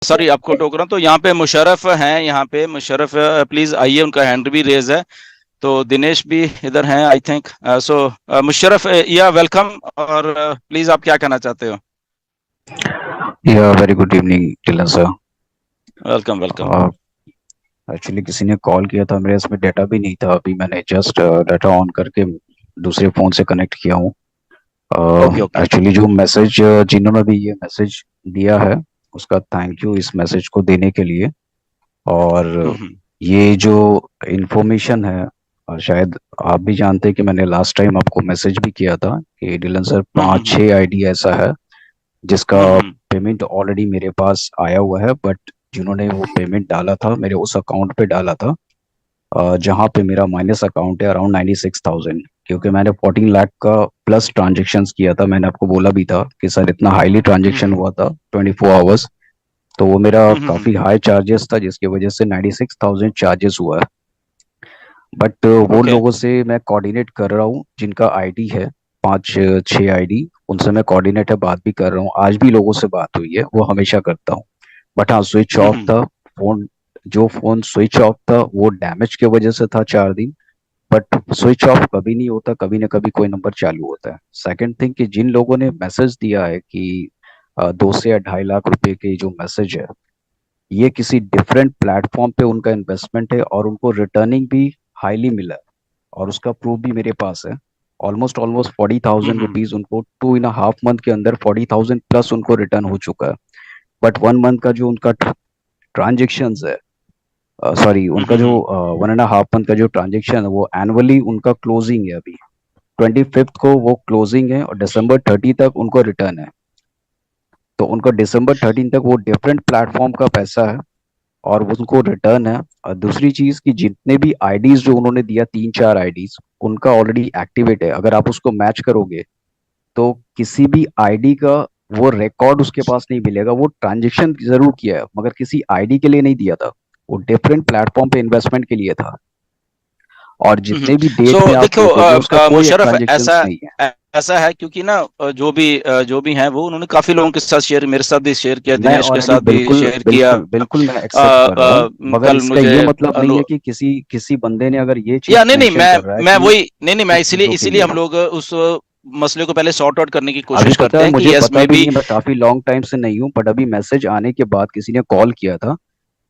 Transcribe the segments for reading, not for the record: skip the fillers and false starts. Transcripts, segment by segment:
Sorry आपको टोक रहा हूँ। तो यहाँ पे मुशर्रफ हैं, यहाँ पे मुशर्रफ प्लीज आइए, उनका हैंड भी रेज है। तो दिनेश भी इधर हैं आई थिंक। सो मुशर्रफ, या वेलकम, और प्लीज आप क्या कहना चाहते हो? या वेरी गुड इवनिंग टिलन सर। Welcome welcome. एक्चुअली किसी ने कॉल किया था, मेरे इसमें डाटा भी नहीं था, अभी मैंने जस्ट डाटा ऑन करके दूसरे फ़ोन से कनेक्ट किया हूँ। Okay okay. एक्चुअली जो मैसेज जिन्होंने भी ये मैसेज दिया है, उसका थैंक यू इस मैसेज को देने के लिए। और हम्म ये जो इंफॉर्मेशन है, और शायद आप भी जानते हैं कि मैंने लास्ट टाइम आपको मैसेज भी किया था कि डिलन सर हम्म पाँच हम्म छः आईडी ऐसा है जिसका हम्म पेमेंट ऑलरेडी मेरे पास आया हुआ है, बट जिन्होंने वो पेमेंट डाला था मेरे उस अकाउंट पे डाला था, जहाँ पे मेरा माइनस अकाउंट है अराउंड 96,000, क्योंकि मैंने 14 लाख का प्लस ट्रांजेक्शन्स किया था। मैंने आपको बोला भी था कि सर इतना हाईली ट्रांजेक्शन हम्म हुआ था 24 आवर्स, तो वो मेरा हम्म हम्म काफ़ी हाई चार्जेस था जिसकी वजह से 96,000 चार्जेस हुआ है। बट वो ओके। लोगों से मैं कोऑर्डिनेट कर रहा हूँ जिनका आईडी है, पाँच छः आईडी, उनसे मैं कोऑर्डिनेट है, बात भी कर रहा हूँ, आज भी लोगों से बात हुई है, वो हमेशा करता हूँ। बट हाँ, स्विच ऑफ हम्म था फोन। जो फोन स्विच ऑफ था वो डैमेज की वजह से था 4 दिन। बट स्विच ऑफ कभी नहीं होता, कभी ना कभी कोई नंबर चालू होता है। सेकंड थिंग कि जिन लोगों ने मैसेज दिया है कि 2 से 2.5 लाख रुपए के जो मैसेज है, ये किसी डिफरेंट प्लेटफॉर्म पे उनका इन्वेस्टमेंट है और उनको रिटर्निंग भी हाईली मिला है, और उसका प्रूफ भी मेरे पास है। ऑलमोस्ट ऑलमोस्ट 40,000 रुपीज हम्म उनको 2.5 मंथ के अंदर 40,000 प्लस उनको रिटर्न हो चुका है। बट 1 मंथ का जो उनका ट्रांजेक्शन है, सॉरी उनका जो हम्म 1.5 मंथ का जो ट्रांजेक्शन है, वो एनुअली उनका क्लोजिंग है अभी। 25th को वो क्लोजिंग है और December 30 तक उनको रिटर्न है। तो उनको December 13 तक वो डिफरेंट प्लेटफॉर्म का पैसा है और वो उनको रिटर्न है। और दूसरी चीज कि जितने भी आईडीज जो उन्होंने दिया, 3 4 आईडीज, उनका ऑलरेडी एक्टिवेट है। अगर आप उसको मैच करोगे तो किसी भी आईडी का वो रिकॉर्ड उसके पास नहीं मिलेगा। वो ट्रांजेक्शन जरूर किया है मगर किसी आईडी के लिए नहीं दिया था, वो डिफरेंट प्लेटफॉर्म पे इन्वेस्टमेंट के लिए था। और जितने भी सो डेट में आप देखो, देखोगे उसका कोई मुशर्रफ, ट्रांजेक्शन ऐसा नहीं है। ऐसा है क्योंकि ना जो भी हैं वो उन्होंने काफी लोगों के साथ शेयर, मेरे साथ भी शेयर किया, मैं दिनेश के ऑलरेडी साथ भी बिल्कुल शेयर किया। बिल्कुल बिल्कुल मैं एक्सेप्ट कर रहा हूँ, मगर कल इसका मुझे ये मतलब नहीं है कि किसी किसी बंदे ने अगर ये या चीज नहीं नहीं, मेंशन कर रहा है मैं कि वही नहीं नहीं, मैं इस इसीलिए चीजों के इसीलिए लिए। हम लोग उस मसले को पहले सॉर्ट आउट करने की अभी कोशिश पता करते है, हैं मुझे कि यस पता में भी भी। नहीं है, मैं काफी लॉन्ग टाइम से नहीं हूँ, बट अभी मैसेज आने के बाद किसी ने कॉल किया था,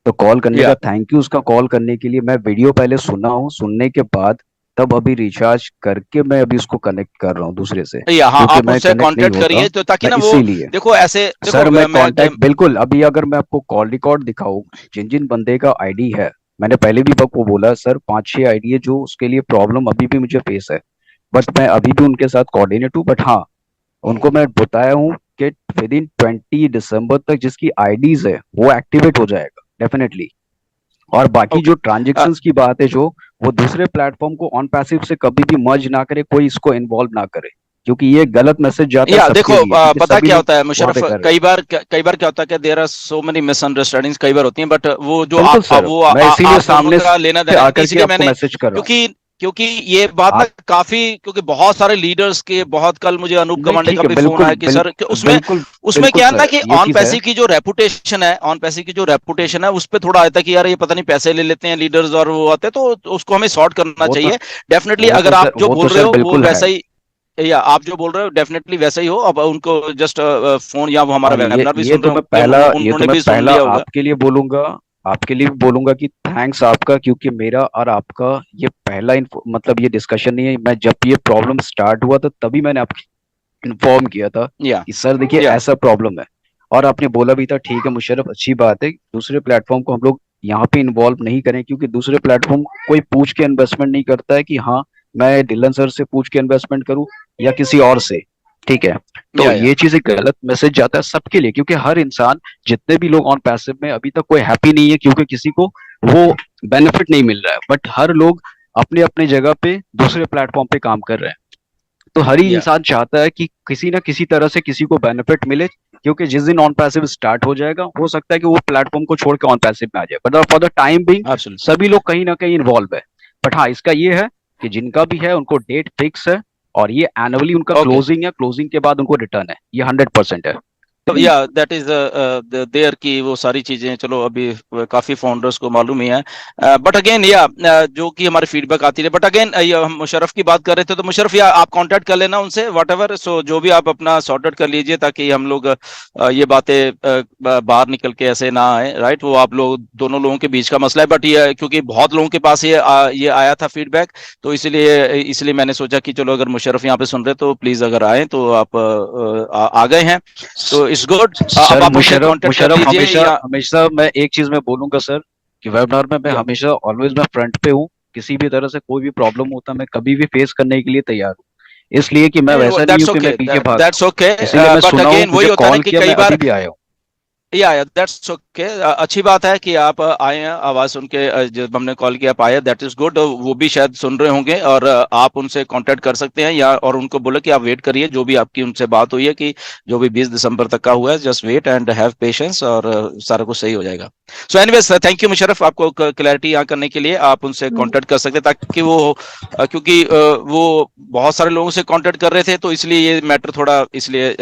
तो कॉल करने का या थैंक यू। उसका कॉल करने के लिए मैं वीडियो पहले सुना हूँ, सुनने के बाद तब अभी रिचार्ज करके मैं अभी उसको कनेक्ट कर रहा हूँ दूसरे से, या हाँ, क्योंकि आप मैं उनसे कनेक्ट नहीं कांटेक्ट होता। करिए तो ताकि मैं ना वो, इसीलिए देखो ऐसे देखो सर मैं मैं कांटेक्ट बिल्कुल, अभी अगर मैं आपको कॉल रिकॉर्ड दिखाऊं, जिन जिन बंदे का आईडी है, मैंने पहले भी आपको बोला सर 5 6 आईडी है जो उसके लिए प्रॉब्लम अभी भी मुझे फेस है। बट मैं अभी भी उनके साथ कोऑर्डिनेट हूँ। बट हाँ, उनको मैं बताया हूँ कि विद इन 20 दिसंबर तक जिसकी आईडीज है वो एक्टिवेट हो जाएगा डेफिनेटली। और बाकी ओके। जो ट्रांजेक्शन्स की बात है, जो वो दूसरे प्लेटफॉर्म को ऑन पैसिव से कभी भी मर्ज ना करे, कोई इसको इन्वॉल्व ना करे, क्योंकि ये गलत मैसेज जाता है या देखो, सबके लिए, क्योंकि पता सभी क्या लोग होता है वहां मुशर्रफ, पे कर रहे हैं। कई बार क्या होता है कि there are so many misunderstandings कई बार होती हैं, बट वो जो बिल्कुल सर, वो मैं इसीलिए आप दोनों सामने का लेना से देना है, आकर के इसीलिए आपको मैंने, मैसेज कर रहा हूँ। क्योंकि क्योंकि ये बात ना आप काफी, क्योंकि बहुत सारे लीडर्स के, बहुत कल मुझे अनूप नहीं, गवांडे का ठीक है, भी फोन बिल्कुल आया कि सर कि उसमें बिल्कुल उसमें बिल्कुल क्या है ना सर, कि ये ऑन चीज है। पैसिव की जो रेपुटेशन है, ऑन पैसिव की जो रेपुटेशन है उस पर थोड़ा आता है कि यार ये पता नहीं पैसे ले लेते हैं लीडर्स और वो आते हैं, तो उसको हमें सॉर्ट करना वो तो चाहिए। डेफिनेटली अगर आप जो वो तो बोल रहे सर हो वो बिल्कुल है। वैसा ही, या आप जो बोल रहे हो डेफिनेटली वैसा ही हो। अब उनको जस्ट फोन, या वो हमारा और वेबिनार भी ये सुन तो रहे मैं होंगे, पहला ये तो उन्होंने मैं भी सुन पहला लिया होगा। आपके लिए बोलूंगा, आपके लिए भी बोलूंगा कि थैंक्स आपका, क्योंकि मेरा और आपका ये पहला मतलब ये डिस्कशन नहीं है। मैं जब ये प्रॉब्लम स्टार्ट हुआ था तभी मैंने आपको इन्फॉर्म किया था या कि सर देखिए या ऐसा प्रॉब्लम है। और आपने बोला भी था ठीक है मुशर्रफ, अच्छी बात है, दूसरे प्लेटफॉर्म को हम लोग यहाँ पे इन्वॉल्व नहीं करें, क्योंकि दूसरे प्लेटफॉर्म कोई पूछ के इन्वेस्टमेंट नहीं करता है कि हाँ मैं डिलन सर से पूछ के इन्वेस्टमेंट करूँ या किसी और से। ठीक है, तो या ये चीज एक गलत मैसेज जाता है सबके लिए, क्योंकि हर इंसान, जितने भी लोग ऑन पैसिव में अभी तक कोई हैप्पी नहीं है, क्योंकि किसी को वो बेनिफिट नहीं मिल रहा है, बट हर लोग अपने अपने जगह पे दूसरे प्लेटफॉर्म पे काम कर रहे हैं। तो हर ही या इंसान चाहता है कि किसी ना किसी तरह से किसी को बेनिफिट मिले, क्योंकि जिस दिन ऑन पैसिव स्टार्ट हो जाएगा हो सकता है कि वो प्लेटफॉर्म को छोड़ के ऑन पैसिव में आ जाए, but for the time being absolutely. सभी लोग कहीं ना कहीं इन्वॉल्व है। बट हाँ, इसका ये है कि जिनका भी है उनको डेट फिक्स है, और ये एनुअली उनका ओके। क्लोजिंग है, क्लोजिंग के बाद उनको रिटर्न है, ये 100% है। या दैट इज देयर की वो सारी चीजें चलो अभी काफी फाउंडर्स को मालूम ही है। बट अगेन या जो कि हमारी फीडबैक आती है, बट अगेन हम मुशर्रफ की बात कर रहे थे, तो मुशर्रफ या आप कांटेक्ट कर लेना उनसे वट एवर, सो जो भी आप अपना सॉर्ट आउट कर लीजिए ताकि हम लोग ये बातें बाहर निकल के ऐसे ना आए, राइट। वो आप लोग दोनों लोगों के बीच का मसला है, बट ये क्योंकि बहुत लोगों के पास ये आया था फीडबैक, तो इसलिए मैंने सोचा कि चलो अगर मुशर्रफ यहाँ पे सुन रहे तो प्लीज अगर आए तो आप आ गए हैं तो इट्स गुड। अब सर आप उनसे मुशर्रफ कांटेक्ट कर मुशर्रफ लीजिए हमेशा या हमेशा मैं एक चीज में बोलूंगा सर, कि वेबिनार में मैं या हमेशा ऑलवेज मैं फ्रंट पे हूँ। किसी भी तरह से कोई भी प्रॉब्लम होता मैं कभी भी फेस करने के लिए तैयार हूँ। इसलिए कि मैं वैसा नहीं हूँ दैट्स कि मैं ओके, पीछे भाग जाऊँ। That's okay. इसीलिए मैं बट सुना हूँ, अगेन वही मुझे होता है ना कॉल कि किया, कई मैं अभी बार भी आया हूँ। या दैट्स ओके। अच्छी बात है कि आप आए हैं, आवाज सुन के जब हमने कॉल किया आप आए, दैट इज गुड। वो भी शायद सुन रहे होंगे और आप उनसे कांटेक्ट कर सकते हैं या और उनको बोले कि आप वेट करिए, जो भी आपकी उनसे बात हुई है कि जो भी 20 दिसंबर तक का हुआ है, just wait and have patience और सारा कुछ सही हो जाएगा। So anyways thank you Musharraf, आपको क्लैरिटी यहाँ करने के लिए आप उनसे कांटेक्ट कर सकते हैं ताकि वो क्योंकि वो बहुत सारे लोगों से कांटेक्ट कर रहे थे, तो इसलिए ये मैटर थोड़ा इसलिए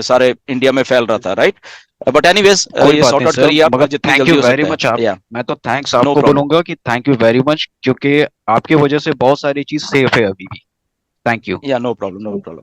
सारे इंडिया में फैल रहा था, राइट। बट एनीवेज कोई ये बात सॉर्ट नहीं आउट सर, करिए आप मगर जितनी थैंक यू जल्दी हो वेरी सकता है। मच आप। या मैं तो थैंक्स नो आपको प्रॉब्लम। बोलूंगा कि थैंक यू वेरी मच, क्योंकि आपकी वजह से बहुत सारी चीज सेफ है अभी भी। Thank you. या नो प्रॉब्लम, नो प्रॉब्लम।